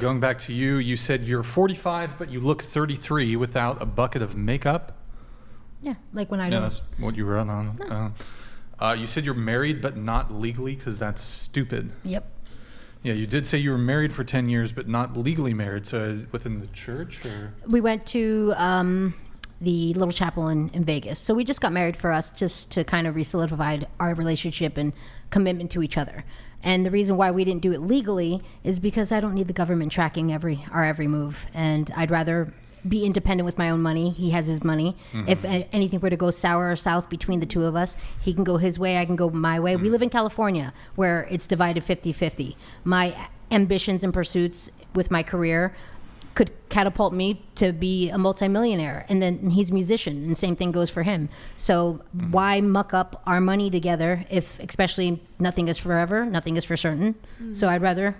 going back to you, you said you're 45, but you look 33 without a bucket of makeup. Yeah, like when I Yeah, don't. that's what you wrote on. No. You said you're married, but not legally, because that's stupid. Yep. Yeah, you did say you were married for 10 years, but not legally married. So within the church, or? We went to the little chapel in Vegas. So we just got married for us, just to kind of re-solidify our relationship and commitment to each other. And the reason why we didn't do it legally is because I don't need the government tracking our every move. And I'd rather be independent with my own money. He has his money. Mm-hmm. If anything were to go sour or south between the two of us, he can go his way, I can go my way. Mm-hmm. We live in California, where it's divided 50-50. My ambitions and pursuits with my career could catapult me to be a multimillionaire. And then he's a musician, and the same thing goes for him. So why muck up our money together if, especially, nothing is forever, nothing is for certain. Mm-hmm. So I'd rather,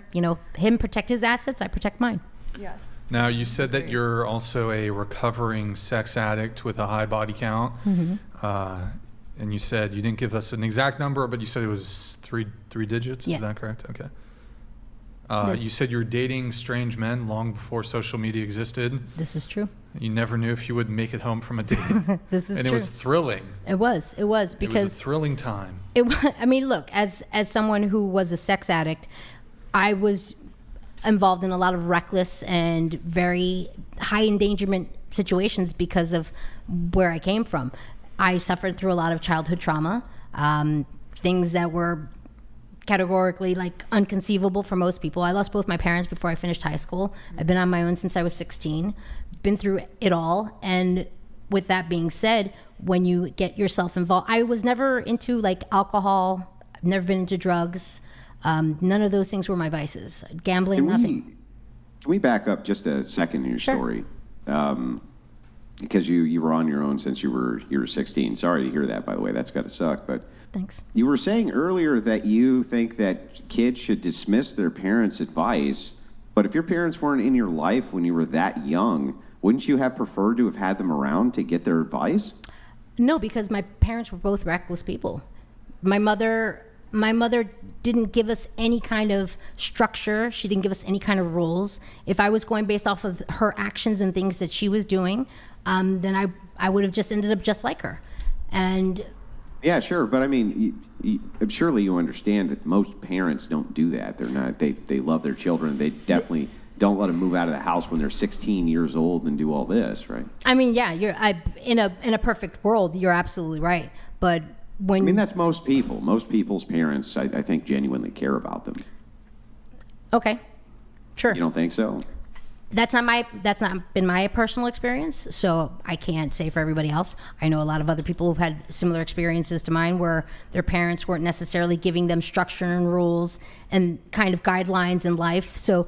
him protect his assets, I protect mine. Yes. Now, you said that you're also a recovering sex addict with a high body count. Mm-hmm. And you said you didn't give us an exact number, but you said it was three digits. Yeah. Is that correct? Okay. Yes. You said you were dating strange men long before social media existed. This is true. You never knew if you would make it home from a date. This is and true. It was thrilling. It was because it was a thrilling time. I mean, look, as someone who was a sex addict, I was involved in a lot of reckless and very high endangerment situations because of where I came from. I suffered through a lot of childhood trauma, things that were categorically unconceivable for most people. I lost both my parents before I finished high school. I've been on my own since I was 16, been through it all. And with that being said, when you get yourself involved, I was never into alcohol. I've never been into drugs. None of those things were my vices. Gambling, nothing. Can we back up just a second in your story? Because you were on your own since you were 16. Sorry to hear that, by the way. That's got to suck. But thanks. You were saying earlier that you think that kids should dismiss their parents' advice. But if your parents weren't in your life when you were that young, wouldn't you have preferred to have had them around to get their advice? No, because my parents were both reckless people. My mother didn't give us any kind of structure. She didn't give us any kind of rules. If I was going based off of her actions and things that she was doing, then I would have just ended up just like her. And yeah, sure. But I mean, surely you understand that most parents don't do that. They're not. They love their children. They definitely don't let them move out of the house when they're 16 years old and do all this, right? I mean, yeah, in a perfect world, you're absolutely right. But that's most people. Most people's parents, I think, genuinely care about them. Okay, sure. You don't think so? That's not been my personal experience, so I can't say for everybody else. I know a lot of other people who've had similar experiences to mine where their parents weren't necessarily giving them structure and rules and kind of guidelines in life. So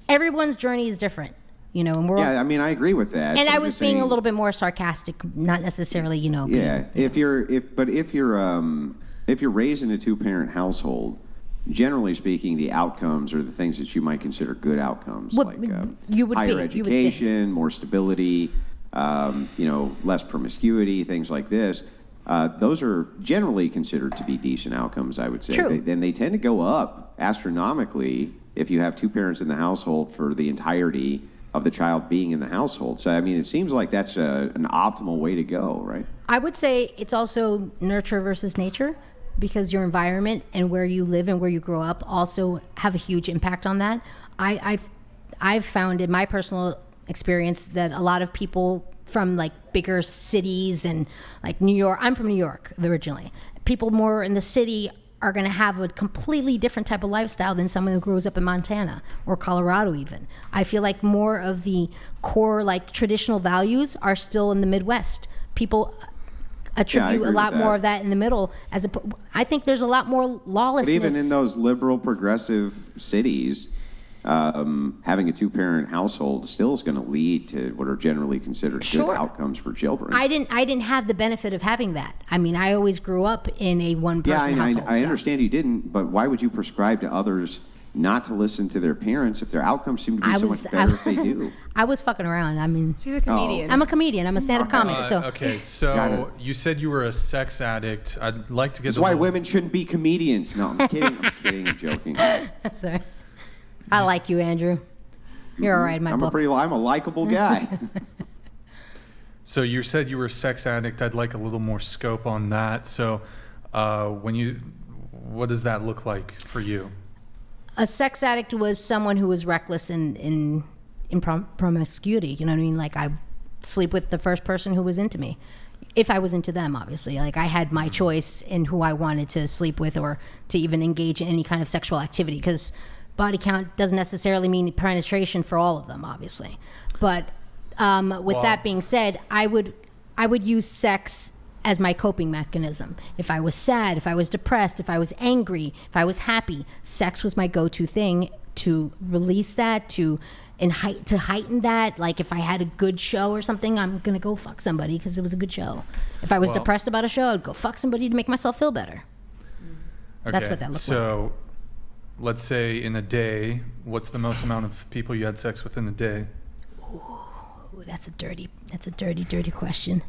everyone's journey is different, and I mean, I agree with that. And I was being a little bit more sarcastic, not necessarily, Yeah, if you're raised in a two-parent household, generally speaking, the outcomes are the things that you might consider good outcomes, higher education, more stability, less promiscuity, things like this. Those are generally considered to be decent outcomes, I would say. True. Then they tend to go up astronomically if you have two parents in the household for the entirety of the child being in the household. So, I mean, it seems like that's an optimal way to go, right? I would say it's also nurture versus nature, because your environment and where you live and where you grow up also have a huge impact on that. I've found in my personal experience that a lot of people from bigger cities and New York, I'm from New York originally, people more in the city are going to have a completely different type of lifestyle than someone who grows up in Montana or Colorado even. I feel like more of the core traditional values are still in the Midwest. People attribute a lot more of that in the middle. I think there's a lot more lawlessness. But even in those liberal progressive cities, having a two-parent household still is going to lead to what are generally considered good outcomes for children. I didn't have the benefit of having that. I mean, I always grew up in a one-person household. I understand you didn't, but why would you prescribe to others not to listen to their parents if their outcomes seem to be so much better if they do? I was fucking around. I mean, she's a comedian. I'm a comedian. I'm a stand-up comic. So okay, so you said you were a sex addict. I'd like to get. That's why women shouldn't be comedians. No, I'm kidding. I'm joking. Sorry. I like you, Andrew. You're all right in my book. I'm a likable guy. So you said you were a sex addict. I'd like a little more scope on that. So what does that look like for you? A sex addict was someone who was reckless in promiscuity. You know what I mean? Like, I sleep with the first person who was into me. If I was into them, obviously. Like, I had my choice in who I wanted to sleep with or to even engage in any kind of sexual activity, because body count doesn't necessarily mean penetration for all of them, obviously. But with that being said, I would use sex as my coping mechanism. If I was sad, if I was depressed, if I was angry, if I was happy, sex was my go-to thing to release that, to heighten that. Like, if I had a good show or something, I'm gonna go fuck somebody because it was a good show. If I was depressed about a show, I'd go fuck somebody to make myself feel better. Okay. That's what that looks like. So let's say in a day, what's the most amount of people you had sex with in a day? Ooh, that's a dirty question.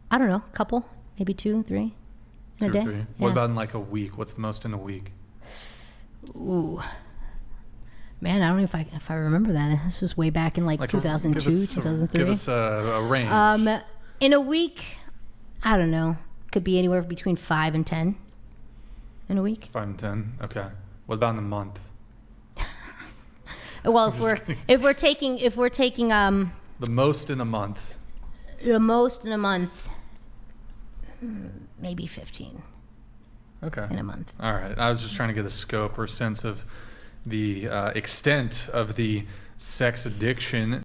I don't know, couple, maybe 2, 3 in a day. 2 or 3. What about in like a week? What's the most in a week? Ooh, man, I don't know if I remember that. This was way back in like 2002, 2003. Give us a range. In a week, I don't know. Could be anywhere between 5 and 10 in a week. 5 and 10. Okay. What about in a month? Well, if we're taking the most in a month. The most in a month, maybe 15. Okay. In a month. All right. I was just trying to get a scope or sense of the extent of the sex addiction.